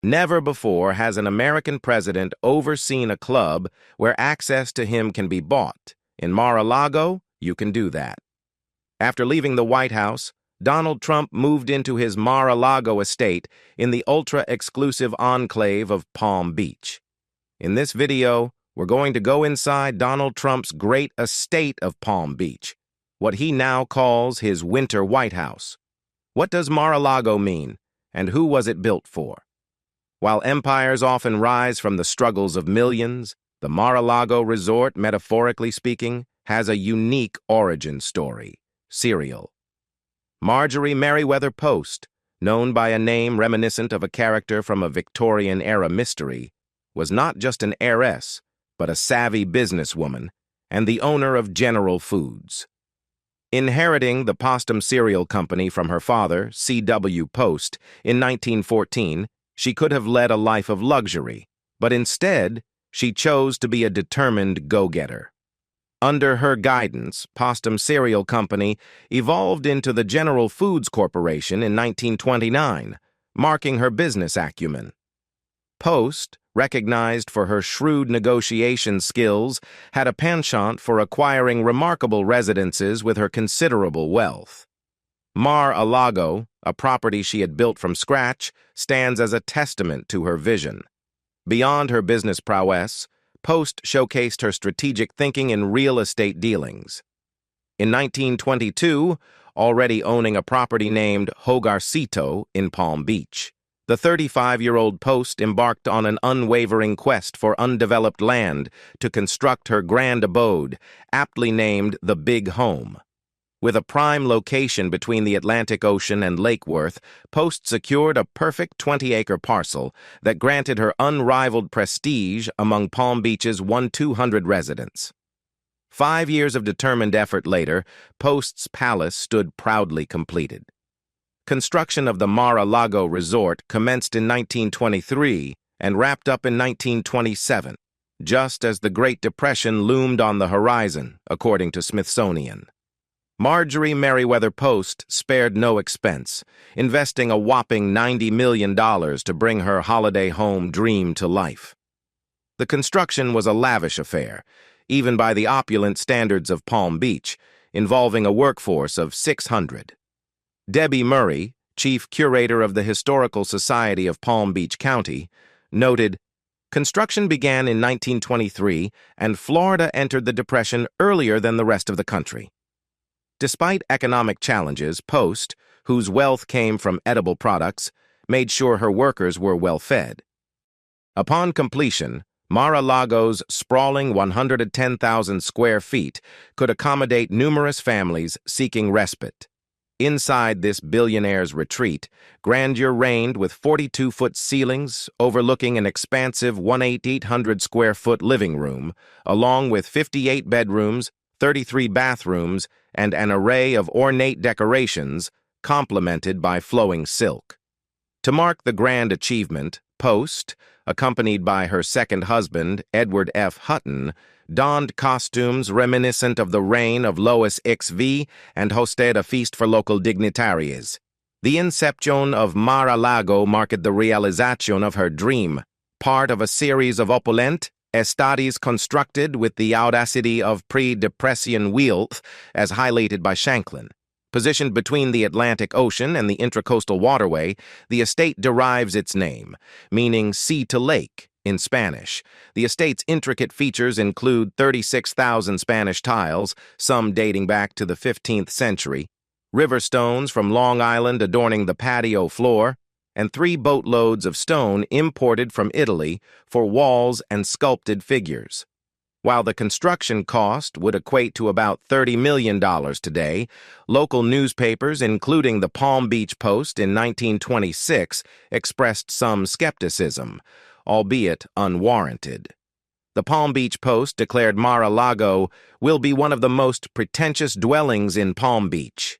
Never before has an American president overseen a club where access to him can be bought. In Mar-a-Lago, you can do that. After leaving the White House, Donald Trump moved into his Mar-a-Lago estate in the ultra-exclusive enclave of Palm Beach. In this video, we're going to go inside Donald Trump's great estate of Palm Beach, what he now calls his winter White House. What does Mar-a-Lago mean, and who was it built for? While empires often rise from the struggles of millions, the Mar-a-Lago resort, metaphorically speaking, has a unique origin story. Serial. Marjorie Merriweather Post, known by a name reminiscent of a character from a Victorian-era mystery, was not just an heiress, but a savvy businesswoman and the owner of General Foods. Inheriting the Postum cereal company from her father, C.W. Post, in 1914, she could have led a life of luxury, but instead, she chose to be a determined go-getter. Under her guidance, Postum Cereal Company evolved into the General Foods Corporation in 1929, marking her business acumen. Post, recognized for her shrewd negotiation skills, had a penchant for acquiring remarkable residences with her considerable wealth. Mar-a-Lago, a property she had built from scratch, stands as a testament to her vision. Beyond her business prowess, Post showcased her strategic thinking in real estate dealings. In 1922, already owning a property named Hogarcito in Palm Beach, the 35-year-old Post embarked on an unwavering quest for undeveloped land to construct her grand abode, aptly named the Big Home. With a prime location between the Atlantic Ocean and Lake Worth, Post secured a perfect 20-acre parcel that granted her unrivaled prestige among Palm Beach's 1,200 residents. 5 years of determined effort later, Post's palace stood proudly completed. Construction of the Mar-a-Lago resort commenced in 1923 and wrapped up in 1927, just as the Great Depression loomed on the horizon, according to Smithsonian. Marjorie Merriweather Post spared no expense, investing a whopping $90 million to bring her holiday home dream to life. The construction was a lavish affair, even by the opulent standards of Palm Beach, involving a workforce of 600. Debbie Murray, chief curator of the Historical Society of Palm Beach County, noted, "Construction began in 1923, and Florida entered the Depression earlier than the rest of the country." Despite economic challenges, Post, whose wealth came from edible products, made sure her workers were well fed. Upon completion, Mar-a-Lago's sprawling 110,000 square feet could accommodate numerous families seeking respite. Inside this billionaire's retreat, grandeur reigned with 42-foot ceilings overlooking an expansive 1,800-square-foot living room, along with 58 bedrooms, 33 bathrooms, and an array of ornate decorations, complemented by flowing silk. To mark the grand achievement, Post, accompanied by her second husband, Edward F. Hutton, donned costumes reminiscent of the reign of Lois XV and hosted a feast for local dignitaries. The inception of Mar-a-Lago marked the realization of her dream, part of a series of opulent estades constructed with the audacity of pre-Depression wealth, as highlighted by Shanklin. Positioned between the Atlantic Ocean and the Intracoastal Waterway, the estate derives its name, meaning sea to lake in Spanish. The estate's intricate features include 36,000 Spanish tiles, some dating back to the 15th century, river stones from Long Island adorning the patio floor, and 3 boatloads of stone imported from Italy for walls and sculpted figures. While the construction cost would equate to about $30 million today, local newspapers, including the Palm Beach Post in 1926, expressed some skepticism, albeit unwarranted. The Palm Beach Post declared Mar-a-Lago will be one of the most pretentious dwellings in Palm Beach.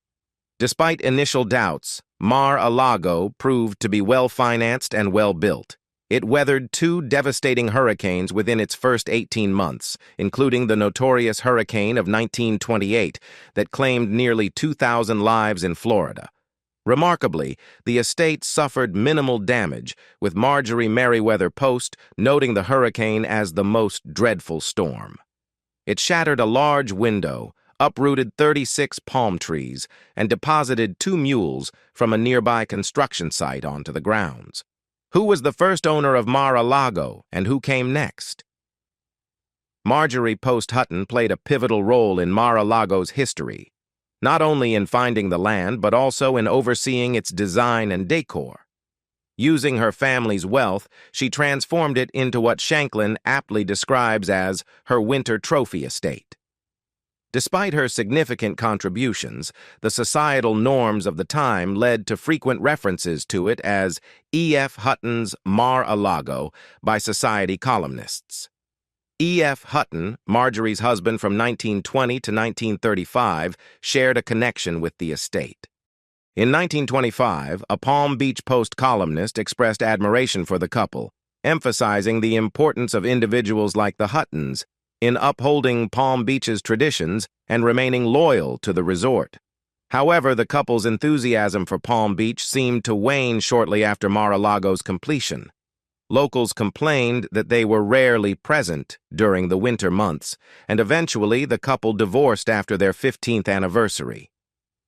Despite initial doubts, Mar-a-Lago proved to be well-financed and well-built. It weathered 2 devastating hurricanes within its first 18 months, including the notorious hurricane of 1928 that claimed nearly 2,000 lives in Florida. Remarkably, the estate suffered minimal damage, with Marjorie Merriweather Post noting the hurricane as the most dreadful storm. It shattered a large window, uprooted 36 palm trees, and deposited 2 mules from a nearby construction site onto the grounds. Who was the first owner of Mar-a-Lago, and who came next? Marjorie Post Hutton played a pivotal role in Mar-a-Lago's history, not only in finding the land but also in overseeing its design and decor. Using her family's wealth, she transformed it into what Shanklin aptly describes as her winter trophy estate. Despite her significant contributions, the societal norms of the time led to frequent references to it as E.F. Hutton's Mar-a-Lago by society columnists. E.F. Hutton, Marjorie's husband from 1920 to 1935, shared a connection with the estate. In 1925, a Palm Beach Post columnist expressed admiration for the couple, emphasizing the importance of individuals like the Huttons in upholding Palm Beach's traditions and remaining loyal to the resort. However, the couple's enthusiasm for Palm Beach seemed to wane shortly after Mar-a-Lago's completion. Locals complained that they were rarely present during the winter months, and eventually the couple divorced after their 15th anniversary.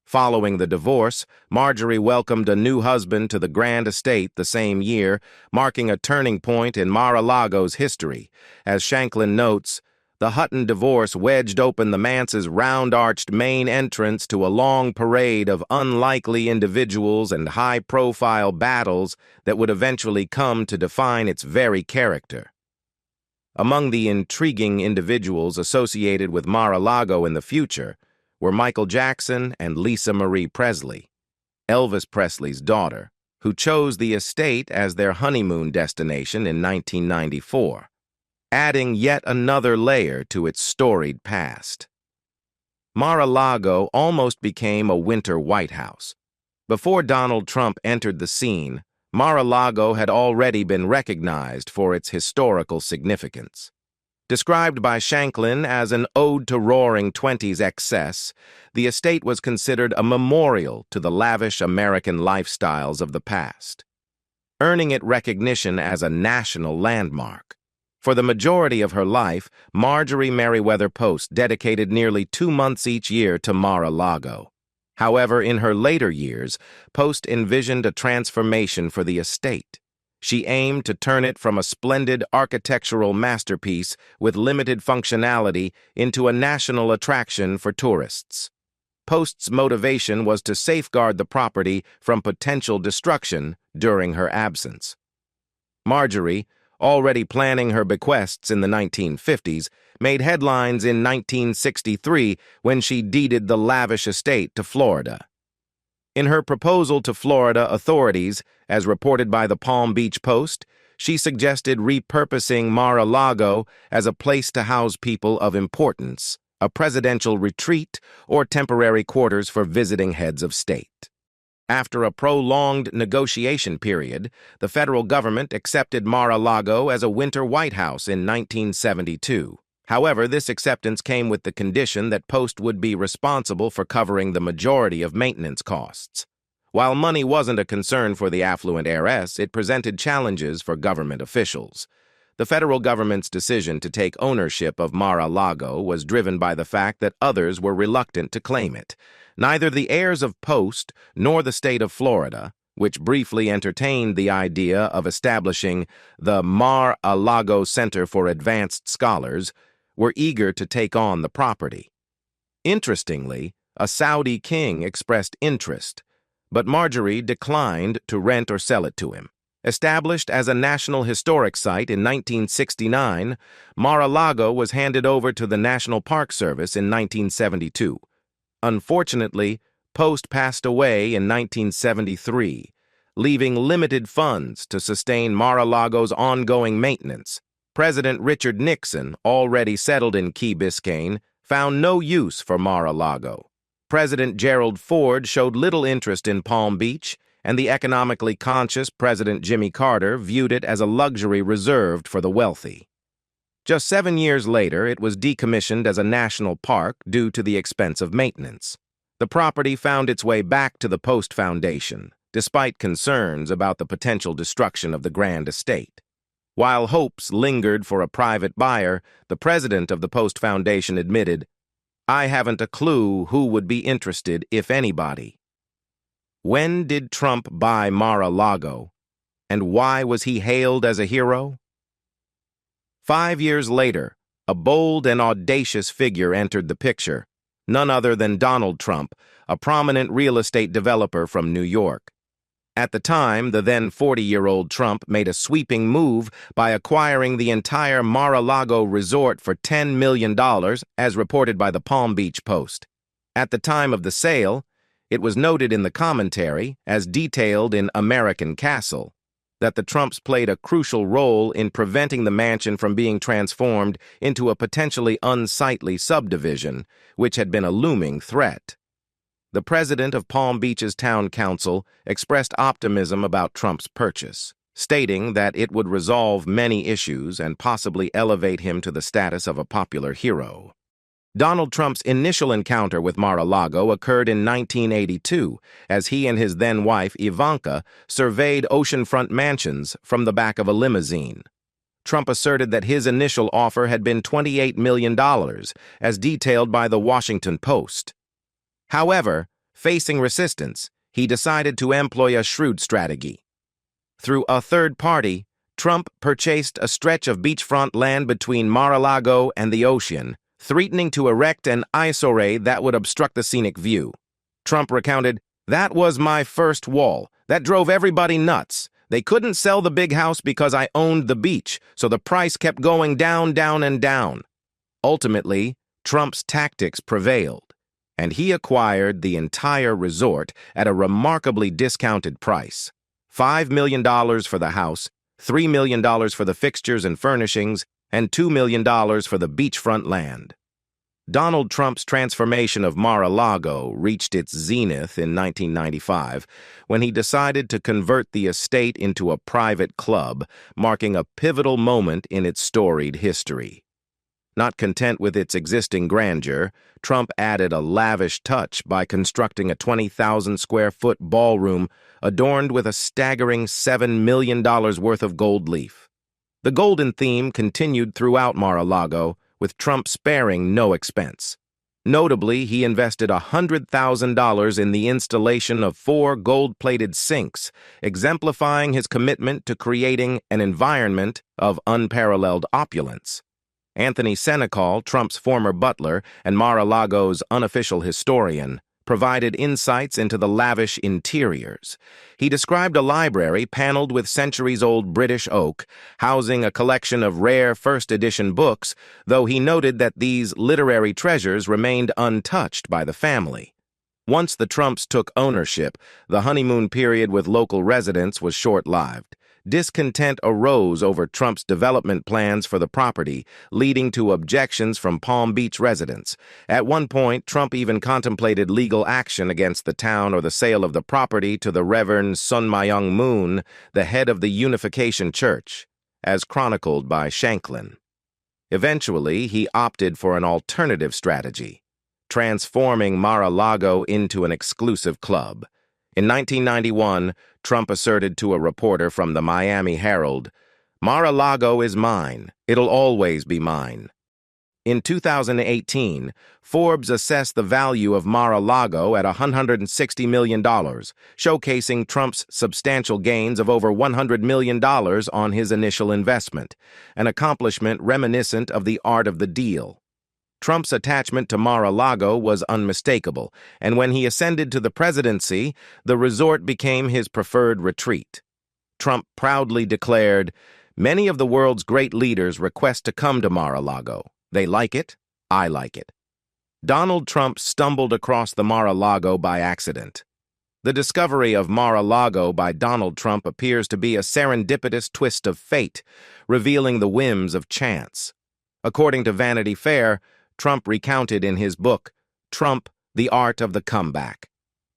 Following the divorce, Marjorie welcomed a new husband to the grand estate the same year, marking a turning point in Mar-a-Lago's history. As Shanklin notes, the Hutton divorce wedged open the manse's round-arched main entrance to a long parade of unlikely individuals and high-profile battles that would eventually come to define its very character. Among the intriguing individuals associated with Mar-a-Lago in the future were Michael Jackson and Lisa Marie Presley, Elvis Presley's daughter, who chose the estate as their honeymoon destination in 1994. Adding yet another layer to its storied past. Mar-a-Lago almost became a winter White House. Before Donald Trump entered the scene, Mar-a-Lago had already been recognized for its historical significance. Described by Shanklin as an ode to roaring 20s excess, the estate was considered a memorial to the lavish American lifestyles of the past, earning it recognition as a national landmark. For the majority of her life, Marjorie Merriweather Post dedicated nearly 2 months each year to Mar-a-Lago. However, in her later years, Post envisioned a transformation for the estate. She aimed to turn it from a splendid architectural masterpiece with limited functionality into a national attraction for tourists. Post's motivation was to safeguard the property from potential destruction during her absence. Marjorie, already planning her bequests in the 1950s, made headlines in 1963 when she deeded the lavish estate to Florida. In her proposal to Florida authorities, as reported by the Palm Beach Post, she suggested repurposing Mar-a-Lago as a place to house people of importance, a presidential retreat, or temporary quarters for visiting heads of state. After a prolonged negotiation period, the federal government accepted Mar-a-Lago as a winter White House in 1972. However, this acceptance came with the condition that Post would be responsible for covering the majority of maintenance costs. While money wasn't a concern for the affluent heiress, it presented challenges for government officials. The federal government's decision to take ownership of Mar-a-Lago was driven by the fact that others were reluctant to claim it. Neither the heirs of Post nor the state of Florida, which briefly entertained the idea of establishing the Mar-a-Lago Center for Advanced Scholars, were eager to take on the property. Interestingly, a Saudi king expressed interest, but Marjorie declined to rent or sell it to him. Established as a National Historic Site in 1969, Mar-a-Lago was handed over to the National Park Service in 1972. Unfortunately, Post passed away in 1973, leaving limited funds to sustain Mar-a-Lago's ongoing maintenance. President Richard Nixon, already settled in Key Biscayne, found no use for Mar-a-Lago. President Gerald Ford showed little interest in Palm Beach, and the economically conscious President Jimmy Carter viewed it as a luxury reserved for the wealthy. Just 7 years later, it was decommissioned as a national park due to the expense of maintenance. The property found its way back to the Post Foundation, despite concerns about the potential destruction of the grand estate. While hopes lingered for a private buyer, the president of the Post Foundation admitted, "I haven't a clue who would be interested, if anybody." When did Trump buy Mar-a-Lago, and why was he hailed as a hero? 5 years later, a bold and audacious figure entered the picture, none other than Donald Trump, a prominent real estate developer from New York. At the time, the then 40-year-old Trump made a sweeping move by acquiring the entire Mar-a-Lago resort for $10 million, as reported by the Palm Beach Post. At the time of the sale, it was noted in the commentary, as detailed in American Castle, that the Trumps played a crucial role in preventing the mansion from being transformed into a potentially unsightly subdivision, which had been a looming threat. The president of Palm Beach's town council expressed optimism about Trump's purchase, stating that it would resolve many issues and possibly elevate him to the status of a popular hero. Donald Trump's initial encounter with Mar-a-Lago occurred in 1982, as he and his then-wife, Ivanka, surveyed oceanfront mansions from the back of a limousine. Trump asserted that his initial offer had been $28 million, as detailed by the Washington Post. However, facing resistance, he decided to employ a shrewd strategy. Through a third party, Trump purchased a stretch of beachfront land between Mar-a-Lago and the ocean, threatening to erect an eyesore that would obstruct the scenic view. Trump recounted, "That was my first wall. That drove everybody nuts. They couldn't sell the big house because I owned the beach, so the price kept going down, down, and down." Ultimately, Trump's tactics prevailed, and he acquired the entire resort at a remarkably discounted price. $5 million for the house, $3 million for the fixtures and furnishings, and $2 million for the beachfront land. Donald Trump's transformation of Mar-a-Lago reached its zenith in 1995 when he decided to convert the estate into a private club, marking a pivotal moment in its storied history. Not content with its existing grandeur, Trump added a lavish touch by constructing a 20,000-square-foot ballroom adorned with a staggering $7 million worth of gold leaf. The golden theme continued throughout Mar-a-Lago, with Trump sparing no expense. Notably, he invested $100,000 in the installation of 4 gold-plated sinks, exemplifying his commitment to creating an environment of unparalleled opulence. Anthony Senecal, Trump's former butler and Mar-a-Lago's unofficial historian, provided insights into the lavish interiors. He described a library paneled with centuries-old British oak, housing a collection of rare first-edition books, though he noted that these literary treasures remained untouched by the family. Once the Trumps took ownership, the honeymoon period with local residents was short-lived. Discontent arose over Trump's development plans for the property, leading to objections from Palm Beach residents. At one point, Trump even contemplated legal action against the town or the sale of the property to the Reverend Sun Myung Moon, the head of the Unification Church, as chronicled by Shanklin. Eventually, he opted for an alternative strategy, transforming Mar-a-Lago into an exclusive club. In 1991, Trump asserted to a reporter from the Miami Herald, "Mar-a-Lago is mine. It'll always be mine." In 2018, Forbes assessed the value of Mar-a-Lago at $160 million, showcasing Trump's substantial gains of over $100 million on his initial investment, an accomplishment reminiscent of the art of the deal. Trump's attachment to Mar-a-Lago was unmistakable, and when he ascended to the presidency, the resort became his preferred retreat. Trump proudly declared, "Many of the world's great leaders request to come to Mar-a-Lago. They like it, I like it." Donald Trump stumbled across the Mar-a-Lago by accident. The discovery of Mar-a-Lago by Donald Trump appears to be a serendipitous twist of fate, revealing the whims of chance. According to Vanity Fair, Trump recounted in his book, Trump, The Art of the Comeback,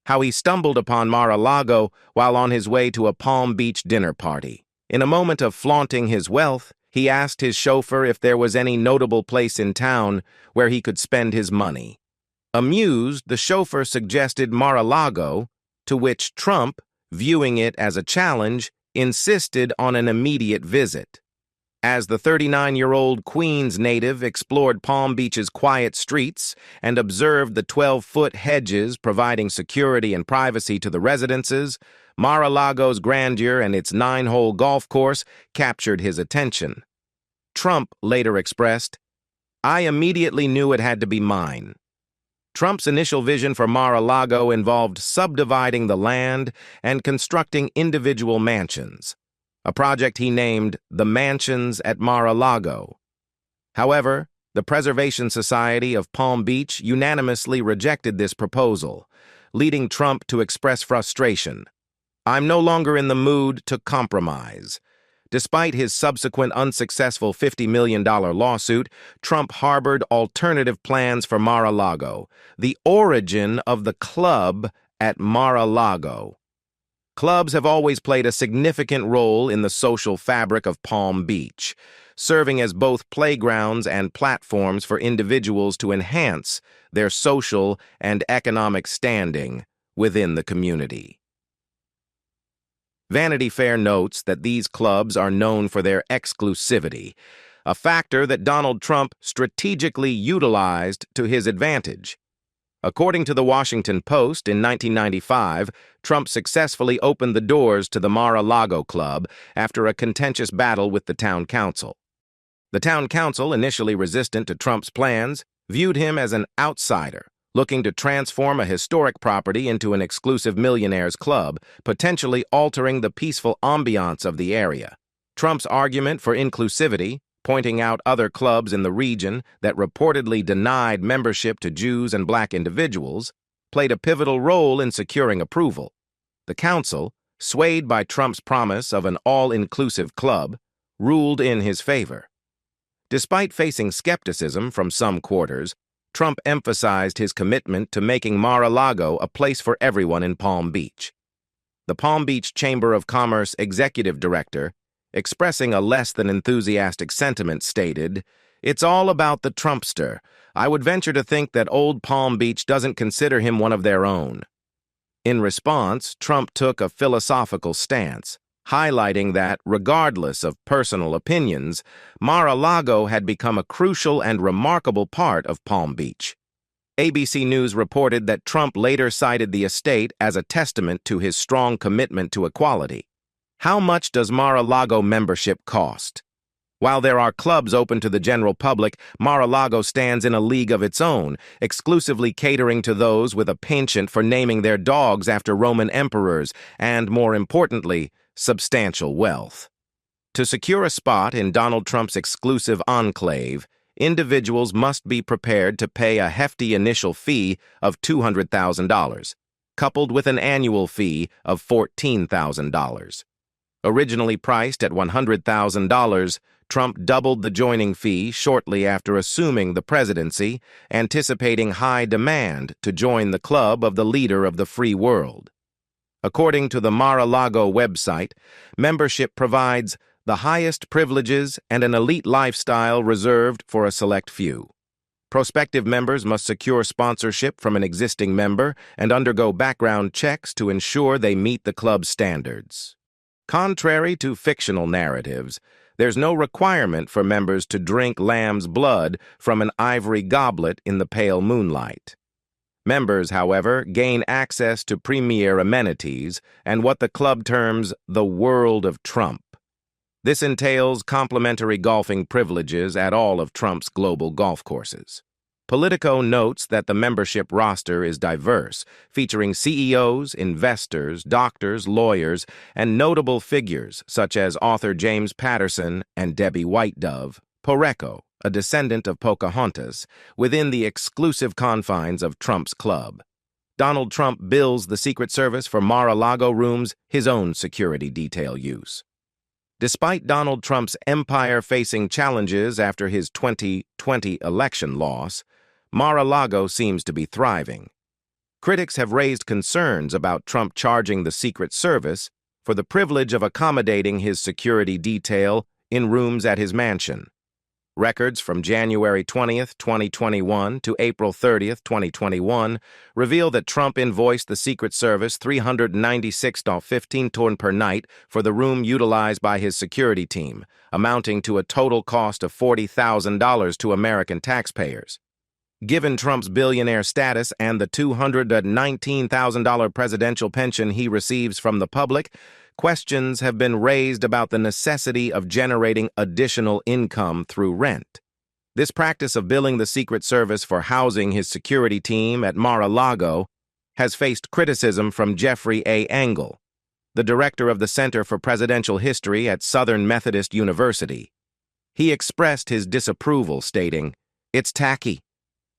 how he stumbled upon Mar-a-Lago while on his way to a Palm Beach dinner party. In a moment of flaunting his wealth, he asked his chauffeur if there was any notable place in town where he could spend his money. Amused, the chauffeur suggested Mar-a-Lago, to which Trump, viewing it as a challenge, insisted on an immediate visit. As the 39-year-old Queens native explored Palm Beach's quiet streets and observed the 12-foot hedges providing security and privacy to the residences, Mar-a-Lago's grandeur and its 9-hole golf course captured his attention. Trump later expressed, "I immediately knew it had to be mine." Trump's initial vision for Mar-a-Lago involved subdividing the land and constructing individual mansions, a project he named the Mansions at Mar-a-Lago. However, the Preservation Society of Palm Beach unanimously rejected this proposal, leading Trump to express frustration. "I'm no longer in the mood to compromise." Despite his subsequent unsuccessful $50 million lawsuit, Trump harbored alternative plans for Mar-a-Lago, the origin of the club at Mar-a-Lago. Clubs have always played a significant role in the social fabric of Palm Beach, serving as both playgrounds and platforms for individuals to enhance their social and economic standing within the community. Vanity Fair notes that these clubs are known for their exclusivity, a factor that Donald Trump strategically utilized to his advantage. According to the Washington Post, in 1995, Trump successfully opened the doors to the Mar-a-Lago Club after a contentious battle with the town council. The town council, initially resistant to Trump's plans, viewed him as an outsider, looking to transform a historic property into an exclusive millionaires club, potentially altering the peaceful ambiance of the area. Trump's argument for inclusivity, pointing out other clubs in the region that reportedly denied membership to Jews and black individuals, played a pivotal role in securing approval. The council, swayed by Trump's promise of an all-inclusive club, ruled in his favor. Despite facing skepticism from some quarters, Trump emphasized his commitment to making Mar-a-Lago a place for everyone in Palm Beach. The Palm Beach Chamber of Commerce executive director, expressing a less than enthusiastic sentiment, stated, "It's all about the Trumpster. I would venture to think that Old Palm Beach doesn't consider him one of their own." In response, Trump took a philosophical stance, highlighting that, regardless of personal opinions, Mar-a-Lago had become a crucial and remarkable part of Palm Beach. ABC News reported that Trump later cited the estate as a testament to his strong commitment to equality. How much does Mar-a-Lago membership cost? While there are clubs open to the general public, Mar-a-Lago stands in a league of its own, exclusively catering to those with a penchant for naming their dogs after Roman emperors and, more importantly, substantial wealth. To secure a spot in Donald Trump's exclusive enclave, individuals must be prepared to pay a hefty initial fee of $200,000, coupled with an annual fee of $14,000. Originally priced at $100,000, Trump doubled the joining fee shortly after assuming the presidency, anticipating high demand to join the club of the leader of the free world. According to the Mar-a-Lago website, membership provides the highest privileges and an elite lifestyle reserved for a select few. Prospective members must secure sponsorship from an existing member and undergo background checks to ensure they meet the club's standards. Contrary to fictional narratives, there's no requirement for members to drink lamb's blood from an ivory goblet in the pale moonlight. Members, however, gain access to premier amenities and what the club terms the world of Trump. This entails complimentary golfing privileges at all of Trump's global golf courses. Politico notes that the membership roster is diverse, featuring CEOs, investors, doctors, lawyers, and notable figures such as author James Patterson and Debbie White Dove, Porreco, a descendant of Pocahontas, within the exclusive confines of Trump's club. Donald Trump bills the Secret Service for Mar-a-Lago rooms his own security detail use. Despite Donald Trump's empire-facing challenges after his 2020 election loss, Mar-a-Lago seems to be thriving. Critics have raised concerns about Trump charging the Secret Service for the privilege of accommodating his security detail in rooms at his mansion. Records from January 20th, 2021 to April 30th, 2021 reveal that Trump invoiced the Secret Service $396.15 per night for the room utilized by his security team, amounting to a total cost of $40,000 to American taxpayers. Given Trump's billionaire status and the $219,000 presidential pension he receives from the public, questions have been raised about the necessity of generating additional income through rent. This practice of billing the Secret Service for housing his security team at Mar-a-Lago has faced criticism from Jeffrey A. Engel, the director of the Center for Presidential History at Southern Methodist University. He expressed his disapproval, stating, "It's tacky.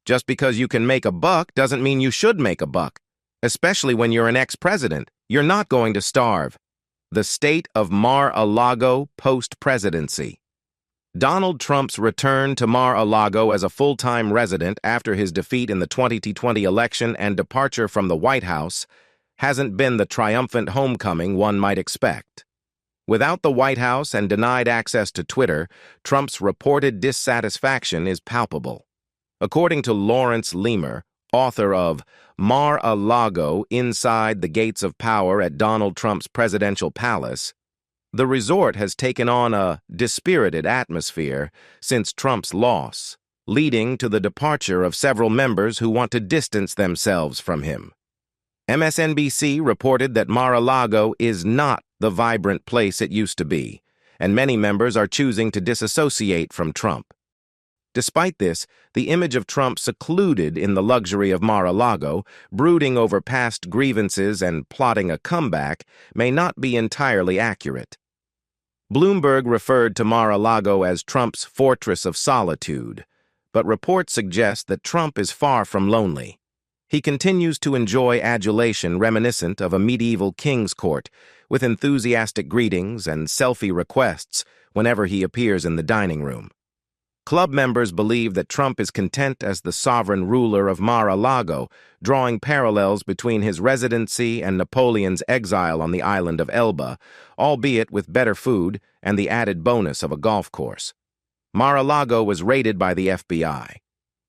Just because you can make a buck doesn't mean you should make a buck, especially when you're an ex-president. You're not going to starve." The state of Mar-a-Lago post-presidency. Donald Trump's return to Mar-a-Lago as a full-time resident after his defeat in the 2020 election and departure from the White House hasn't been the triumphant homecoming one might expect. Without the White House and denied access to Twitter, Trump's reported dissatisfaction is palpable. According to Lawrence Leamer, author of Mar-a-Lago Inside the Gates of Power at Donald Trump's Presidential Palace, the resort has taken on a dispirited atmosphere since Trump's loss, leading to the departure of several members who want to distance themselves from him. MSNBC reported that Mar-a-Lago is not the vibrant place it used to be, and many members are choosing to disassociate from Trump. Despite this, the image of Trump secluded in the luxury of Mar-a-Lago, brooding over past grievances and plotting a comeback, may not be entirely accurate. Bloomberg referred to Mar-a-Lago as Trump's fortress of solitude, but reports suggest that Trump is far from lonely. He continues to enjoy adulation reminiscent of a medieval king's court, with enthusiastic greetings and selfie requests whenever he appears in the dining room. Club members believe that Trump is content as the sovereign ruler of Mar-a-Lago, drawing parallels between his residency and Napoleon's exile on the island of Elba, albeit with better food and the added bonus of a golf course. Mar-a-Lago was raided by the FBI.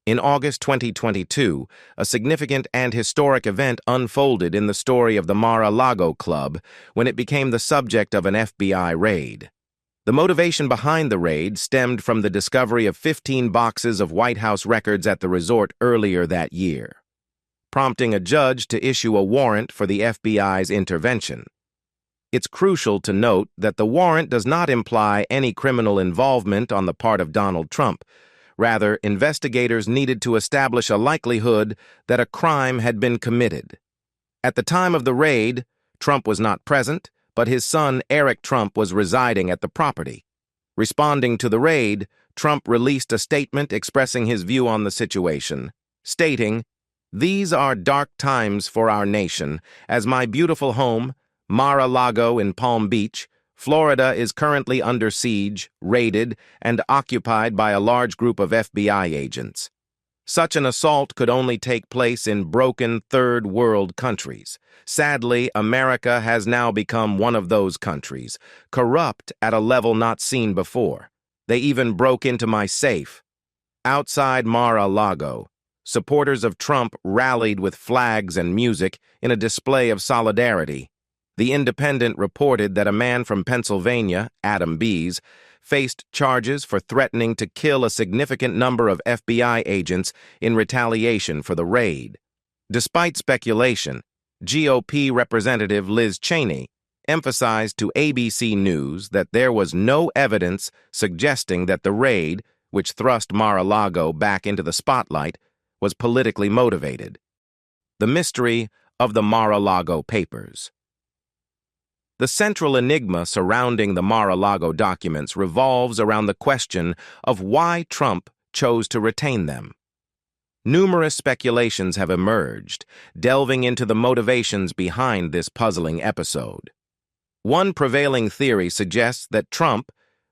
In August 2022, a significant and historic event unfolded in the story of the Mar-a-Lago Club when it became the subject of an FBI raid. The motivation behind the raid stemmed from the discovery of 15 boxes of White House records at the resort earlier that year, prompting a judge to issue a warrant for the FBI's intervention. It's crucial to note that the warrant does not imply any criminal involvement on the part of Donald Trump. Rather, investigators needed to establish a likelihood that a crime had been committed. At the time of the raid, Trump was not present, but his son Eric Trump was residing at the property. Responding to the raid, Trump released a statement expressing his view on the situation, stating, "These are dark times for our nation, as my beautiful home, Mar-a-Lago in Palm Beach, Florida, is currently under siege, raided, and occupied by a large group of FBI agents. Such an assault could only take place in broken third world countries. Sadly, America has now become one of those countries, corrupt at a level not seen before. They even broke into my safe." Outside Mar-a-Lago, supporters of Trump rallied with flags and music in a display of solidarity. The Independent reported that a man from Pennsylvania, Adam Bees, faced charges for threatening to kill a significant number of FBI agents in retaliation for the raid. Despite speculation, GOP Representative Liz Cheney emphasized to ABC News that there was no evidence suggesting that the raid, which thrust Mar-a-Lago back into the spotlight, was politically motivated. The mystery of the Mar-a-Lago papers. The central enigma surrounding the Mar-a-Lago documents revolves around the question of why Trump chose to retain them. Numerous speculations have emerged, delving into the motivations behind this puzzling episode. One prevailing theory suggests that Trump,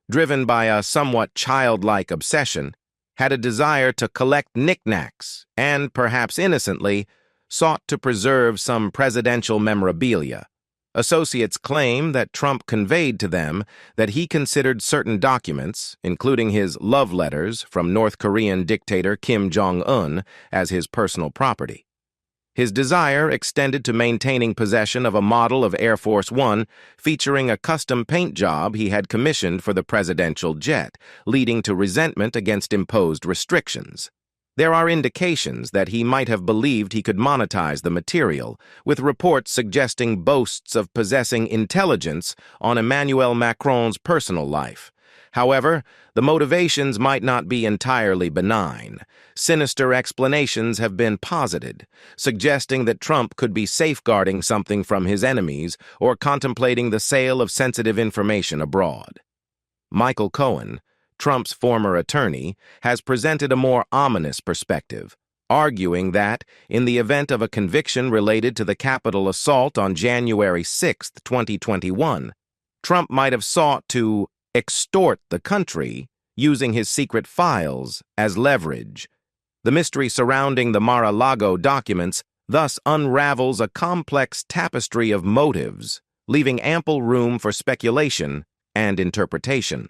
driven by a somewhat childlike obsession, had a desire to collect knickknacks and, perhaps innocently, sought to preserve some presidential memorabilia, Associates claim that Trump conveyed to them that he considered certain documents, including his love letters from North Korean dictator Kim Jong-un, as his personal property. His desire extended to maintaining possession of a model of Air Force One featuring a custom paint job he had commissioned for the presidential jet, leading to resentment against imposed restrictions. There are indications that he might have believed he could monetize the material, with reports suggesting boasts of possessing intelligence on Emmanuel Macron's personal life. However, the motivations might not be entirely benign. Sinister explanations have been posited, suggesting that Trump could be safeguarding something from his enemies or contemplating the sale of sensitive information abroad. Michael Cohen, Trump's former attorney, has presented a more ominous perspective, arguing that, in the event of a conviction related to the Capitol assault on January 6, 2021, Trump might have sought to extort the country using his secret files as leverage. The mystery surrounding the Mar-a-Lago documents thus unravels a complex tapestry of motives, leaving ample room for speculation and interpretation.